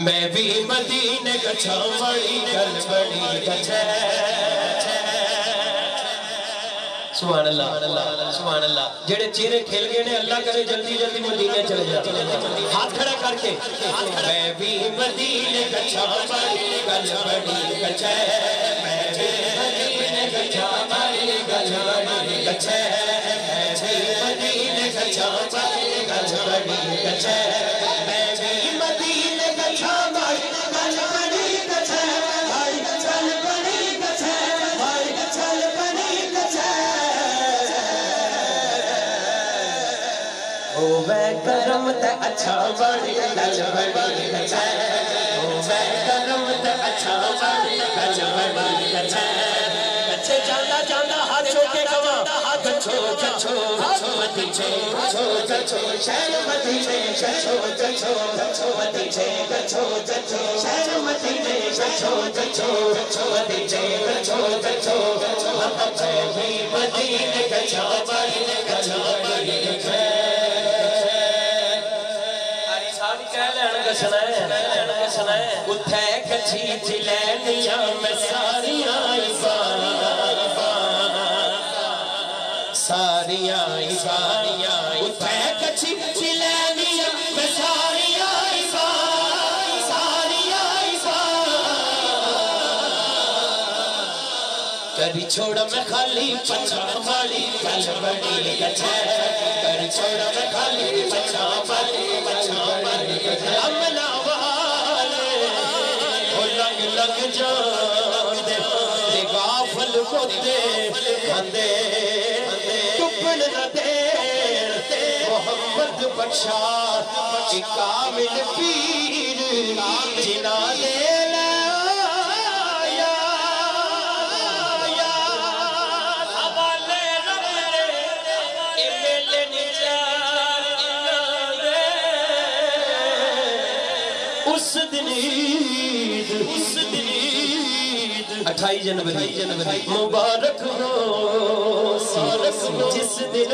میں بھی مدینے گچھا بڑی گل بڑی گچھے سبحان اللہ سبحان اللہ جڑے چہرے کھل گئے نے اللہ کرے جلدی جلدی مدینے چلے جاتے ہاتھ کھڑا کر کے میں بھی مدینے گچھا بڑی گل بڑی گچھے میں بھی مدینے گچھا بڑی گل بڑی گچھے میں بھی مدینے گچھا بڑی گل بڑی گچھے میں بھی مدینے گچھا بڑی گل بڑی گچھے بھائی چل بڑی گچھے بھائی چل بڑی گچھے ہووے کرم تے اچھا بڑی گل بڑی گچھے ہووے کرم تے اچھا بڑی گل بڑی گچھے گچھے جاندہ جاندہ ہاتھ چوکے گواں گچھو گچھو گچھو مدیچے گچھو گچھو شہر مدیچے گچھو گچھو گچھو مدیچے گچھو گچھو شہر مدیچے گچھو گچھو گچھو مدیچے گچھو گچھو گچھو مدینے گچھا بڑی گچھا بڑی گچھے اٹھے کچھی چلینیاں میں ساریاں ساریاں اٹھے کچھی چلینیاں میں ساریاں کری چھوڑا میں خالی پچھا بڑی گل بڑی گچھے کری چھوڑا میں خالی پچھا بڑی گچھے امنا والے ہو لگ لگ جان دے غافل ہوتے کھندے ٹپن نہ دے محمد بخشا کامل پیر جنا لے اس دن عید 28 جنوری مبارک ہو جس دن